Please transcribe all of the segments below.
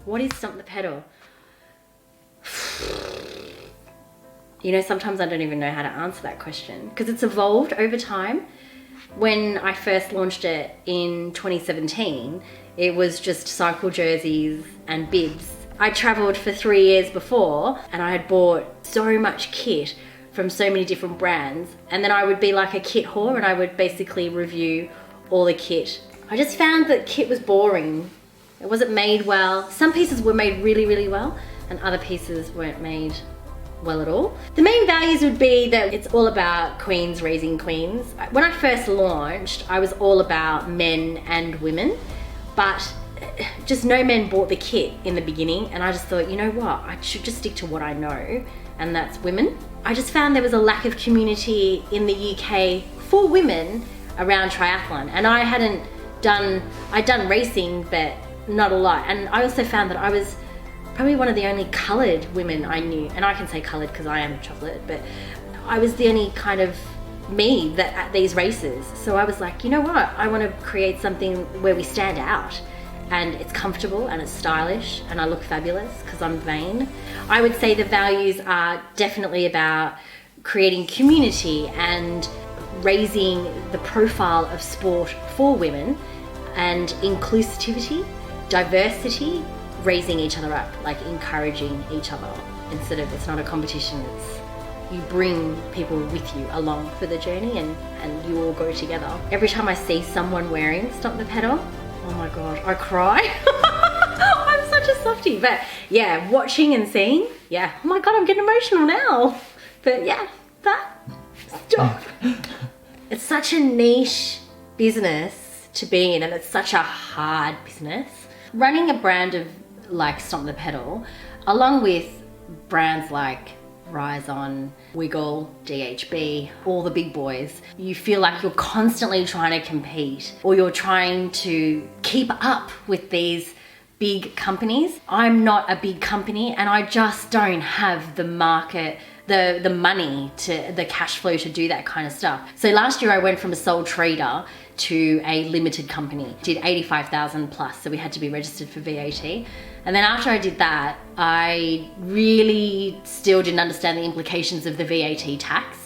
What is Stomp the Pedal? You know, sometimes I don't even know how to answer that question because it's evolved over time. When I first launched it in 2017, it was just cycle jerseys and bibs. I traveled for 3 years before and I had bought so much kit from so many different brands, and then I would be like a kit whore and I would basically review all the kit. I just found that kit was boring. It wasn't made well. Some pieces were made really, really well and other pieces weren't made well at all. The main values would be that it's all about queens raising queens. When I first launched, I was all about men and women, but just no men bought the kit in the beginning, and I just thought, you know what, I should just stick to what I know, and that's women. I just found there was a lack of community in the UK for women around triathlon, and I'd done racing, but not a lot. And I also found that I was probably one of the only coloured women I knew, and I can say coloured because I am chocolate, but I was the only kind of me that at these races. So I was like, you know what, I want to create something where we stand out and it's comfortable and it's stylish and I look fabulous because I'm vain. I would say the values are definitely about creating community and raising the profile of sport for women, and inclusivity, diversity, raising each other up, like encouraging each other instead of, it's not a competition, it's you bring people with you along for the journey and you all go together. Every time I see someone wearing Stomp the Pedal, oh my God, I cry. I'm such a softie, but yeah, watching and seeing, yeah, oh my God, I'm getting emotional now. But yeah, that, stop. It's such a niche business to be in, and it's such a hard business. Running a brand of like Stomp the Pedal, along with brands like Rise On, Wiggle, DHB, all the big boys, you feel like you're constantly trying to compete or you're trying to keep up with these big companies. I'm not a big company and I just don't have the market, the money, to the cash flow to do that kind of stuff. So last year I went from a sole trader to a limited company, did 85,000 plus, so we had to be registered for VAT. And then after I did that, I really still didn't understand the implications of the VAT tax.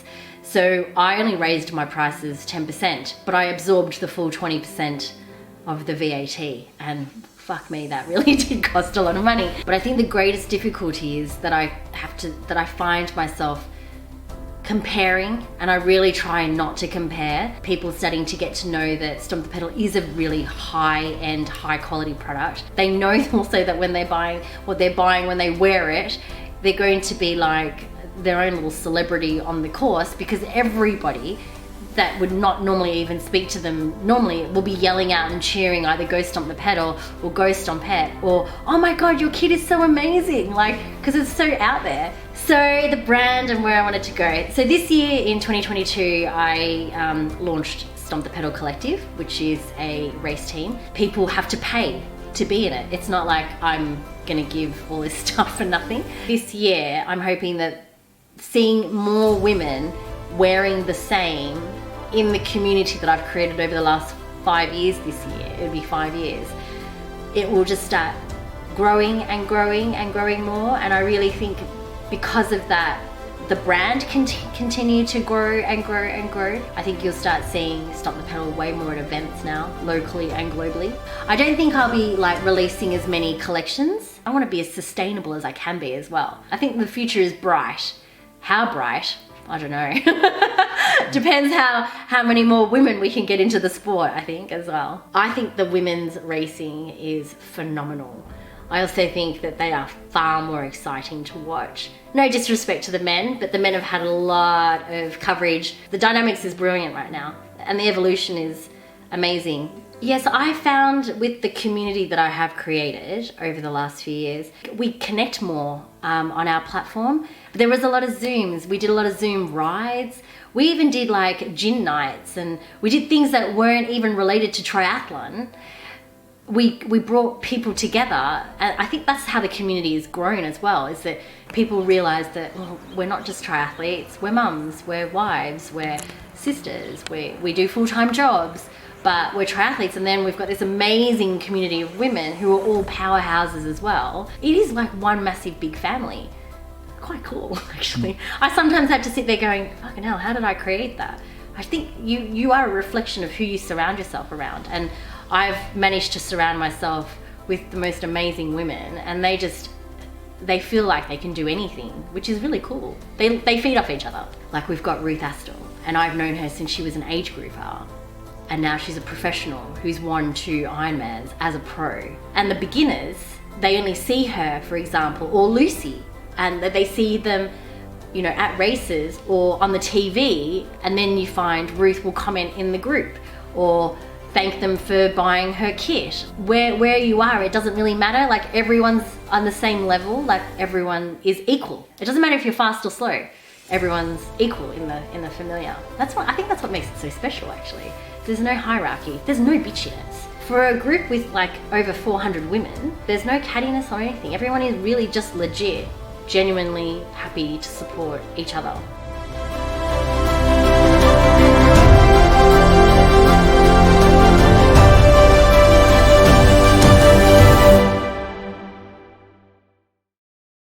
So I only raised my prices 10%, but I absorbed the full 20% of the VAT, and fuck me, that really did cost a lot of money. But I think the greatest difficulty is that I find myself comparing, and I really try not to compare. People starting to get to know that Stomp the Pedal is a really high-end, high-quality product. They know also that when they're buying what they're buying, when they wear it, they're going to be like their own little celebrity on the course, because everybody that would not normally even speak to them normally will be yelling out and cheering either go Stomp the Pedal or go Stompette, or oh my God, your kit is so amazing, like, because it's so out there. So the brand and where I wanted to go. So this year in 2022, I launched Stomp the Pedal Collective, which is a race team. People have to pay to be in it. It's not like I'm gonna give all this stuff for nothing. This year, I'm hoping that seeing more women wearing the same in the community that I've created over the last 5 years this year, it'll be 5 years, it will just start growing and growing and growing more. And I really think because of that, the brand can continue to grow and grow and grow. I think you'll start seeing Stomp the Pedal way more at events now, locally and globally. I don't think I'll be like releasing as many collections. I want to be as sustainable as I can be as well. I think the future is bright. How bright? I don't know. Depends how many more women we can get into the sport, I think, as well. I think the women's racing is phenomenal. I also think that they are far more exciting to watch. No disrespect to the men, but the men have had a lot of coverage. The dynamics is brilliant right now, and the evolution is amazing. Yes, I found with the community that I have created over the last few years, we connect more on our platform. There was a lot of Zooms. We did a lot of Zoom rides. We even did like gin nights, and we did things that weren't even related to triathlon. We brought people together, and I think that's how the community has grown as well, is that people realize that, well, we're not just triathletes, we're mums, we're wives, we're sisters, we do full-time jobs, but we're triathletes, and then we've got this amazing community of women who are all powerhouses as well. It is like one massive big family. Quite cool, actually. I sometimes have to sit there going, fucking hell, how did I create that? I think you are a reflection of who you surround yourself around, and I've managed to surround myself with the most amazing women, and they feel like they can do anything, which is really cool. They feed off each other. Like, we've got Ruth Astle, and I've known her since she was an age grouper. And now she's a professional who's won 2 Ironmans as a pro. And the beginners, they only see her, for example, or Lucy, and they see them, you know, at races or on the TV, and then you find Ruth will comment in the group or thank them for buying her kit. Where you are, it doesn't really matter. Like, everyone's on the same level, like everyone is equal. It doesn't matter if you're fast or slow. Everyone's equal in the familiar. I think that's what makes it so special, actually. There's no hierarchy, there's no bitchiness. For a group with like over 400 women, there's no cattiness or anything. Everyone is really just legit, genuinely happy to support each other.